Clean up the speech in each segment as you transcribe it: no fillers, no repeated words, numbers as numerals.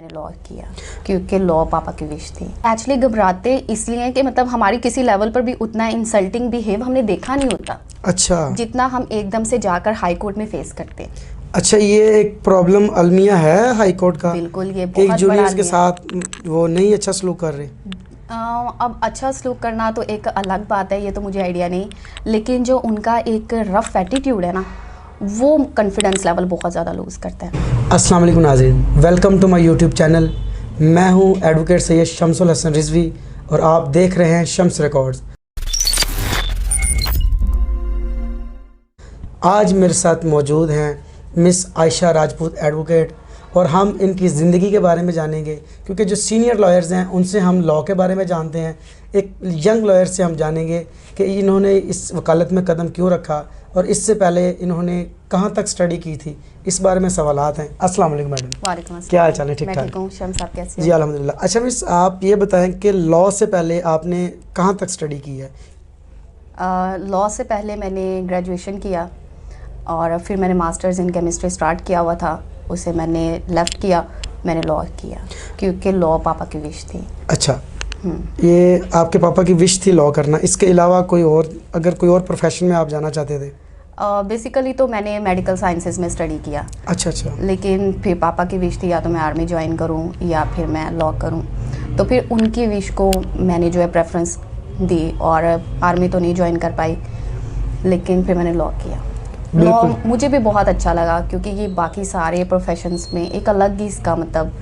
मैंने लॉ किया क्योंकि लॉ पापा की विश थी। एक्चुअली घबराते इसलिए कि मतलब हमारी किसी लेवल पर भी उतना इंसल्टिंग बिहेव हमने देखा नहीं होता। अच्छा, जितना हम एकदम से जाकर हाई कोर्ट में फेस करते हैं। अच्छा, ये एक प्रॉब्लम अलमिया है हाई कोर्ट का। बिल्कुल, ये कि एक बहुत बड़ा जूनियर्स के अलमिया। साथ वो नहीं अच्छा सलूक कर रहे। अब अच्छा सलूक करना तो एक अलग बात है, ये तो मुझे आइडिया नहीं, लेकिन जो उनका एक रफ एटीट्यूड है ना, वो कॉन्फिडेंस लेवल बहुत ज़्यादा लूज़ करता है। अस्सलाम वालेकुम नाज़रीन, welcome to my YouTube channel. मैं हूं एडवोकेट सैयद शम्सुल हसन रिजवी और आप देख रहे हैं शम्स रिकॉर्ड्स। आज मेरे साथ मौजूद हैं मिस आयशा राजपूत एडवोकेट और हम इनकी ज़िंदगी के बारे में जानेंगे, क्योंकि जो सीनियर लॉयर्स हैं उनसे हम लॉ के बारे में जानते हैं। एक यंग लॉयर से हम जानेंगे कि इन्होंने इस वकालत में कदम क्यों रखा और इससे पहले इन्होंने कहाँ तक स्टडी की थी, इस बारे में सवालात हैं। अस्सलाम वालेकुम मैडम। वालेकुम अस्सलाम। क्या हाल चाल है? ठीक मैं ठाक? ठीक हूँ। शम्स, आप कैसे हो? जी अल्हम्दुलिल्लाह। अच्छा मिस, आप ये बताएं कि लॉ से पहले आपने कहाँ तक स्टडी की है? लॉ से पहले मैंने ग्रेजुएशन किया और फिर मैंने मास्टर्स इन केमिस्ट्री स्टार्ट किया हुआ था, उसे मैंने लेफ़्ट किया, मैंने लॉ किया क्योंकि लॉ पापा की विश थी। अच्छा, ये आपके पापा की विश थी लॉ करना, इसके अलावा कोई और, अगर कोई और प्रोफेशन में आप जाना चाहते थे? बेसिकली तो मैंने मेडिकल साइंसेज में स्टडी किया। अच्छा अच्छा। लेकिन फिर पापा की विश थी या तो मैं आर्मी ज्वाइन करूं या फिर मैं लॉ करूं, तो फिर उनकी विश को मैंने जो है प्रेफरेंस दी और आर्मी तो नहीं ज्वाइन कर पाई, लेकिन फिर मैंने लॉ किया। लॉ मुझे भी बहुत अच्छा लगा क्योंकि ये बाकी सारे प्रोफेशंस में एक अलग ही इसका मतलब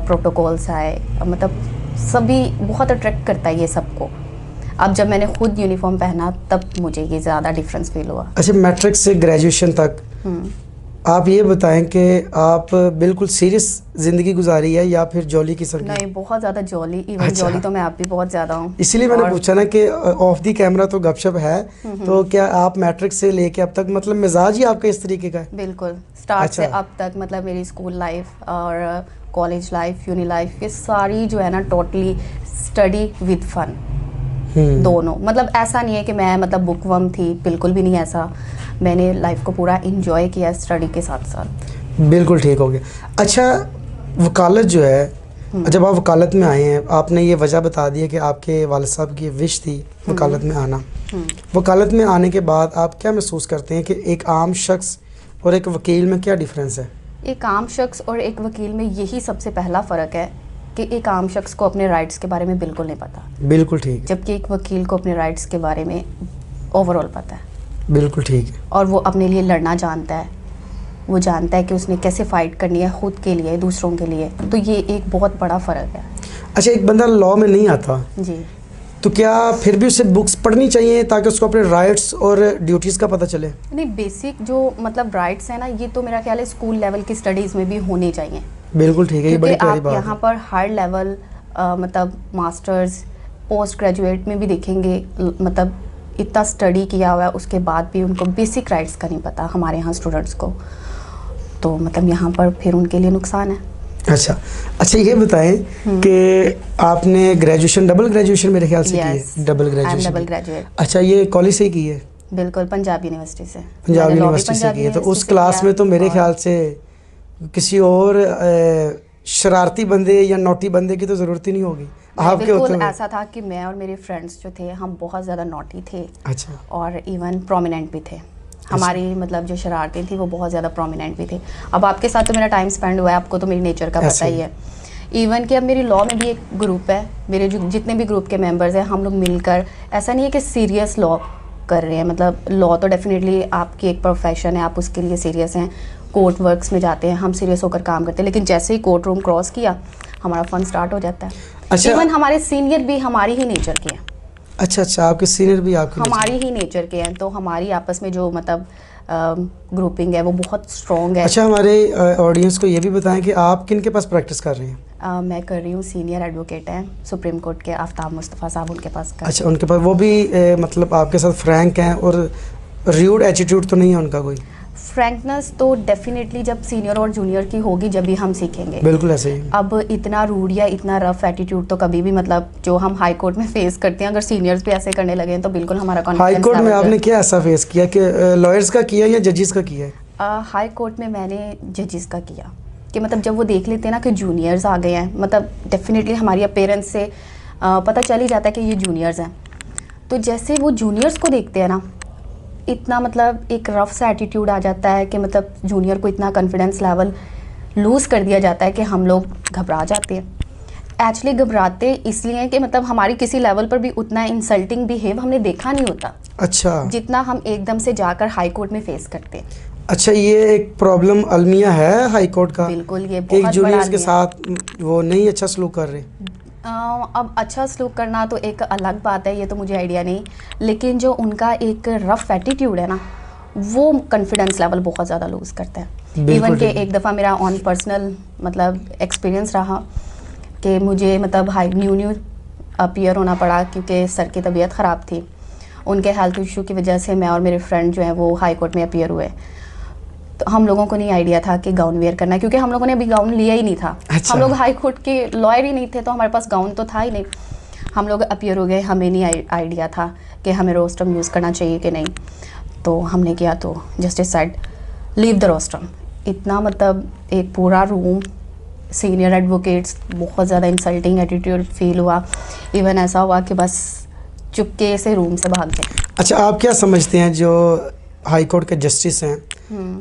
प्रोटोकॉल्स है, मतलब सभी बहुत अट्रैक्ट करता है ये सबको। अब जब मैंने खुद यूनिफॉर्म पहना तब मुझे ये ज़्यादा डिफरेंस फील हुआ। अच्छा, मैट्रिक से ग्रेजुएशन तक आप ये बताएं कि आप बिल्कुल सीरियस ज़िंदगी गुजारी है या फिर जॉली किस्म की? नहीं, बहुत ज़्यादा जॉली। इवन अच्छा। जॉली तो मैं आप भी बहुत ज़्यादा हूँ। इसीलिए मैंने पूछा ना कि ऑफ दी कैमरा तो गपशप है, तो क्या आप मैट्रिक से लेके अब तक मतलब मिजाज ही आपका इस तरीके का है? बिल्कुल, स्टार्ट से अच्छा। अब तक मतलब मेरी स्कूल लाइफ और कॉलेज लाइफ, यूनी लाइफ, ये सारी जो है ना टोटली स्टडी विद फन दोनों। मतलब ऐसा नहीं है कि मैं मतलब बुकवर्म थी, बिल्कुल भी नहीं ऐसा। मैंने लाइफ को पूरा इंजॉय किया स्टडी के साथ साथ। बिल्कुल ठीक हो गया। अच्छा, वकालत जो है, जब आप वकालत में आए हैं, आपने ये वजह बता दी है कि आपके वालिद साहब की विश थी वकालत में आना। वकालत में आने के बाद आप क्या महसूस करते हैं कि एक आम शख्स और एक वकील में क्या डिफरेंस है? एक आम शख्स और एक वकील में यही सबसे पहला फ़र्क है कि एक आम शख्स को अपने राइट्स के बारे में बिल्कुल नहीं पता। बिल्कुल ठीक है। जबकि एक वकील को अपने राइट्स के बारे में ओवरऑल पता है। बिल्कुल ठीक है। और वो अपने लिए लड़ना जानता है, वो जानता है कि उसने कैसे फ़ाइट करनी है खुद के लिए, दूसरों के लिए। तो ये एक बहुत बड़ा फ़र्क है। अच्छा, एक बंदा लॉ में नहीं आता जी, तो क्या फिर भी उसे बुक्स पढ़नी चाहिए ताकि उसको अपने राइट्स और ड्यूटीज़ का पता चले? नहीं, बेसिक जो मतलब राइट्स है ना, ये तो मेरा ख्याल है स्कूल लेवल की स्टडीज़ में भी होनी चाहिए। बिल्कुल ठीक है, ये बड़ी प्यारी बात है। यहाँ पर हाई लेवल मतलब मास्टर्स, पोस्ट ग्रेजुएट में भी देखेंगे, मतलब इतना स्टडी किया हुआ है, उसके बाद भी उनको बेसिक राइट्स का नहीं पता हमारे यहाँ स्टूडेंट्स को। तो मतलब यहाँ पर फिर उनके लिए नुकसान है। अच्छा अच्छा, ये बताएं कि आपने ग्रेजुएशन, डबल ग्रेजुएशन मेरे ख्याल से की है? Double graduation. Double graduate. अच्छा, ये कॉलेज से की है? बिल्कुल, पंजाब यूनिवर्सिटी से। पंजाब यूनिवर्सिटी से की है। तो उस क्लास में तो मेरे ख्याल से किसी और शरारती बंदे या नोटी बंदे की तो ज़रूरत ही नहीं होगी आपके होते हुए। ऐसा था कि मैं और मेरे फ्रेंड्स जो थे, हम बहुत ज़्यादा नोटी थे। अच्छा। और इवन प्रोमिनेंट भी थे। हमारी मतलब जो शरारतें थी वो बहुत ज़्यादा प्रोमिनेंट भी थे। अब आपके साथ तो मेरा टाइम स्पेंड हुआ है, आपको तो मेरी नेचर का पता ही है। इवन कि अब मेरी लॉ में भी एक ग्रुप है, मेरे जो जितने भी ग्रुप के मेंबर्स हैं, हम लोग मिलकर, ऐसा नहीं है कि सीरियस लॉ कर रहे हैं। मतलब लॉ तो डेफिनेटली आपकी एक प्रोफेशन है, आप उसके लिए सीरियस हैं। कोर्ट वर्क्स में जाते हैं, हम सीरियस होकर काम करते हैं, लेकिन जैसे ही कोर्ट रूम क्रॉस किया हमारा फन स्टार्ट हो जाता है। अच्छा। इवन हमारे सीनियर भी हमारी ही नेचर के हैं। अच्छा अच्छा, आपके सीनियर भी आपके हमारी ही नेचर के हैं, तो हमारी आपस में जो मतलब ग्रुपिंग है वो बहुत स्ट्रॉन्ग है। अच्छा, हमारे ऑडियंस को ये भी बताएं कि आप किन के पास प्रैक्टिस कर रहे हैं? मैं कर रही हूँ, सीनियर एडवोकेट हैं सुप्रीम कोर्ट के, आफ्ताब मुस्तफ़ा साहब, उनके पास कर। अच्छा, उनके पास वो भी मतलब आपके साथ फ्रैंक हैं और र्यूड एटीट्यूड तो नहीं है उनका कोई? फ्रैंकनेस तो डेफिनेटली जब सीनियर और जूनियर की होगी जब भी हम सीखेंगे। बिल्कुल ऐसे ही। अब इतना रूड या इतना रफ एटीट्यूड तो कभी भी मतलब जो हम हाई कोर्ट में फेस करते हैं, अगर सीनियर्स भी ऐसे करने लगे तो बिल्कुल हमारा हाई कोर्ट में आपने क्या ऐसा फेस किया कि लॉयर्स का किया या जजेस का किया? हाई कोर्ट में मैंने जजेस का किया कि मतलब जब वो देख लेते हैं ना कि जूनियर्स आ गए हैं, मतलब डेफिनेटली हमारी अपीयरेंस से पता चल ही जाता है कि ये जूनियर्स हैं। तो जैसे वो जूनियर्स को देखते हैं ना, इतना मतलब एक रफ सा एटीट्यूड आ जाता है कि मतलब जूनियर को इतना कॉन्फिडेंस लेवल लूज़ कर दिया जाता है कि हम लोग घबरा जाते हैं। एक्चुअली घबराते इसलिए कि मतलब हमारी किसी लेवल पर भी उतना इंसल्टिंग बिहेव हमने देखा नहीं होता, अच्छा, जितना हम एकदम से जाकर हाई कोर्ट में फेस करते हैं। अच्छा, ये एक प्रॉब्लम अलमिया है हाई कोर्ट का। बिल्कुल, ये एक बहुत जूनियर्स के बड़ा साथ वो नहीं अच्छा सलूक कर रहे। अब अच्छा सलूक करना तो एक अलग बात है, ये तो मुझे आइडिया नहीं, लेकिन जो उनका एक रफ एटीट्यूड है ना, वो कॉन्फिडेंस लेवल बहुत ज़्यादा लूज़ करता है। इवन के एक दफ़ा मेरा ऑन पर्सनल मतलब एक्सपीरियंस रहा कि मुझे मतलब न्यू अपीयर होना पड़ा क्योंकि सर की तबीयत ख़राब थी। उनके हेल्थ इशू की वजह से मैं और मेरे फ्रेंड जो हैं वो हाई कोर्ट में अपीयर हुए। तो हम लोगों को नहीं आइडिया था कि गाउन वेयर करना है, क्योंकि हम लोगों ने अभी गाउन लिया ही नहीं था। अच्छा। हम लोग हाई कोर्ट के लॉयर ही नहीं थे, तो हमारे पास गाउन तो था ही नहीं। हम लोग अपीयर हो गए, हमें नहीं आइडिया था कि हमें रोस्ट्रम यूज़ करना चाहिए कि नहीं। तो हमने किया तो justice said leave the rostrum. इतना मतलब एक पूरा रूम, सीनियर एडवोकेट्स, बहुत ज़्यादा इंसल्टिंग एटीट्यूड फील हुआ। इवन ऐसा हुआ कि बस चुपके से रूम से भाग गए। अच्छा, आप क्या समझते हैं जो हाई कोर्ट के जस्टिस हैं,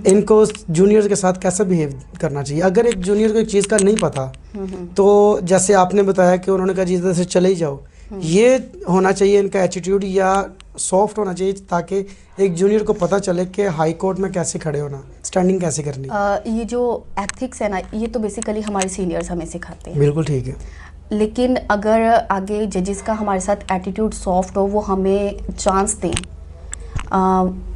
इनको जूनियर्स के साथ कैसा बिहेव करना चाहिए? अगर एक जूनियर को एक चीज़ का नहीं पता, तो जैसे आपने बताया कि उन्होंने कहा जिधर से चले ही जाओ, ये होना चाहिए इनका एटीट्यूड, या सॉफ्ट होना चाहिए ताकि एक जूनियर को पता चले कि हाई कोर्ट में कैसे खड़े होना, स्टैंडिंग कैसे करनी? ये जो एथिक्स है ना, ये तो बेसिकली हमारे सीनियर्स हमें सिखाते हैं। बिल्कुल ठीक है। लेकिन अगर आगे जजेस का हमारे साथ एटीट्यूड सॉफ्ट हो, वो हमें चांस दें,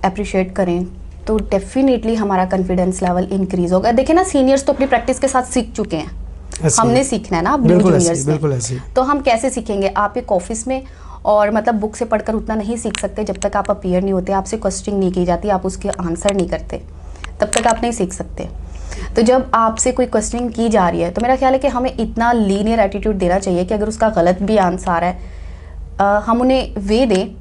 अप्रिशिएट करें, तो डेफिनेटली हमारा कॉन्फिडेंस लेवल इंक्रीज होगा। देखिए ना, सीनियर्स तो अपनी प्रैक्टिस के साथ सीख चुके हैं, हमने सीखना है ना अब जूनियर्स में। बिल्कुल ऐसे। तो हम कैसे सीखेंगे? आप एक ऑफिस में और मतलब बुक से पढ़कर उतना नहीं सीख सकते। जब तक आप अपीयर नहीं होते, आपसे क्वेश्चनिंग नहीं की जाती, आप उसके आंसर नहीं करते, तब तक आप नहीं सीख सकते। तो जब आपसे कोई क्वेश्चनिंग की जा रही है, तो मेरा ख्याल है कि हमें इतना लीनियर एटीट्यूड देना चाहिए कि अगर उसका गलत भी आंसर है, हम उन्हें वे दें।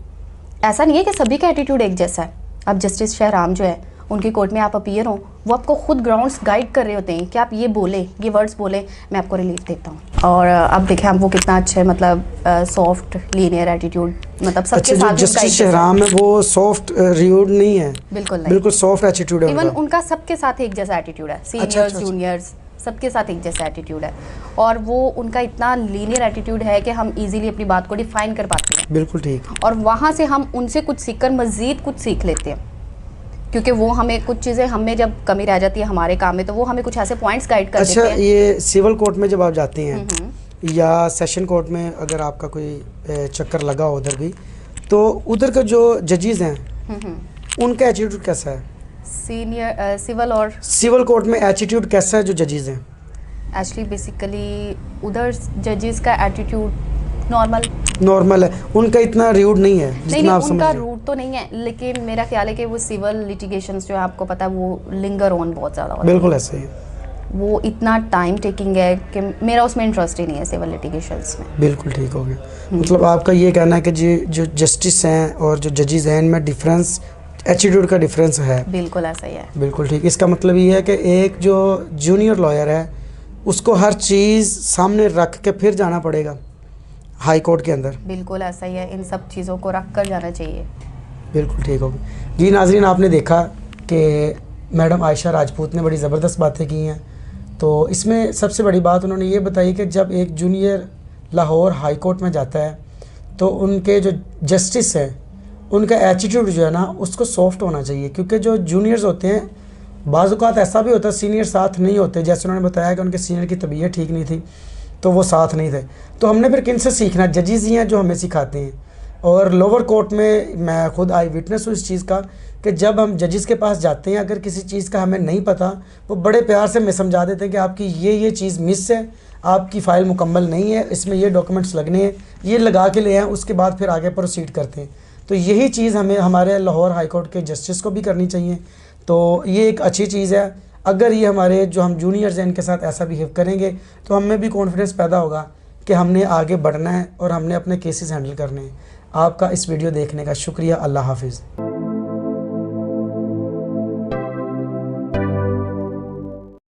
ऐसा नहीं है कि सभी का एटीट्यूड एक जैसा है। अब जस्टिस शहराम जो है, उनकी कोर्ट में आप अपीयर हो, वो आपको खुद ग्राउंड्स गाइड कर रहे होते हैं कि आप ये बोले, ये वर्ड्स बोले, मैं आपको रिलीफ देता हूँ। और अब देखें आप वो कितना अच्छा है, मतलब सॉफ्ट लीनियर एटीट्यूड, मतलब सबके साथ। जस्टिस शहराम है वो सॉफ्ट र्यूड नहीं है, बिल्कुल नहीं, बिल्कुल सॉफ्ट एटीट्यूड है। इवन उनका सबके साथ एक जैसा एटीट्यूड है, सीनियर्स जूनियर्स सबके साथ एक जैसा एटीट्यूड है। और वो उनका इतना लीनियर एटीट्यूड है कि हम इजीली अपनी बात को डिफाइन कर पाते हैं। बिल्कुल ठीक। और वहाँ से हम उनसे कुछ सीखकर मज़ीद कुछ सीख लेते हैं, क्योंकि वो हमें कुछ चीज़ें, हमें जब कमी रह जाती है हमारे काम में, तो वो हमें कुछ ऐसे पॉइंट्स गाइड कर देते हैं। अच्छा, ये सिविल कोर्ट में जब आप जाते हैं या सेशन कोर्ट में, अगर आपका कोई चक्कर लगा हो उधर भी, तो उधर का जो जजेस हैं उनका एटीट्यूड कैसा है? सीनियर सिविल कोर्ट में एटीट्यूड कैसा है जो जजेस हैं? एक्चुअली बेसिकली उधर जजेस का एटीट्यूड नॉर्मल है, उनका इतना रूड नहीं है जितना आप समझ रहे हैं। उनका रूड तो नहीं है, लेकिन मेरा ख्याल है कि वो सिविल लिटिगेशंस जो है, आपको पता है, वो लिंगर ऑन बहुत ज़्यादा होता है। बिल्कुल ऐसे ही। वो इतना टाइम टेकिंग है कि मेरा उसमें इंटरेस्ट ही नहीं है सिविल लिटिगेशंस में। बिल्कुल ठीक हो गया। मतलब आपका ये कहना है कि जो जस्टिस हैं और जो जजेस हैं, इनमें डिफरेंस, एटीट्यूड का डिफरेंस है। बिल्कुल ऐसा ही है। बिल्कुल ठीक। इसका मतलब ये है कि एक जो जूनियर लॉयर है, उसको हर चीज़ सामने रख के फिर जाना पड़ेगा हाई कोर्ट के अंदर। बिल्कुल ऐसा ही है, इन सब चीज़ों को रख कर जाना चाहिए। बिल्कुल ठीक होगी जी। नाजरीन, आपने देखा कि मैडम आयशा राजपूत ने बड़ी ज़बरदस्त बातें की हैं। तो इसमें सबसे बड़ी बात उन्होंने ये बताई कि जब एक जूनियर लाहौर हाई कोर्ट में जाता है, तो उनके जो जस्टिस हैं, उनका एटीट्यूड जो है ना, उसको सॉफ्ट होना चाहिए। क्योंकि जो जूनियर्स होते हैं, बाज़ औक़ात ऐसा भी होता है सीनियर साथ नहीं होते। जैसे उन्होंने बताया कि उनके सीनियर की तबीयत ठीक नहीं थी, तो वो साथ नहीं थे। तो हमने फिर किन से सीखना? जजेस ही हैं जो हमें सिखाते हैं। और लोअर कोर्ट में मैं खुद आई विटनेस हूँ इस चीज़ का कि जब हम जजेस के पास जाते हैं, अगर किसी चीज़ का हमें नहीं पता, वो बड़े प्यार से हमें समझा देते हैं कि आपकी ये चीज़ मिस है, आपकी फ़ाइल मुकम्मल नहीं है, इसमें ये डॉक्यूमेंट्स लगने हैं, ये लगा के ले आएँ, उसके बाद फिर आगे प्रोसीड करते हैं। तो यही चीज़ हमें हमारे लाहौर हाई कोर्ट के जस्टिस को भी करनी चाहिए। तो ये एक अच्छी चीज़ है। अगर ये हमारे जो हम जूनियर्स हैं, इनके साथ ऐसा बिहेव करेंगे, तो हमें भी कॉन्फिडेंस पैदा होगा कि हमने आगे बढ़ना है और हमने अपने केसेस हैंडल करने हैं। आपका इस वीडियो देखने का शुक्रिया। अल्लाह हाफिज़।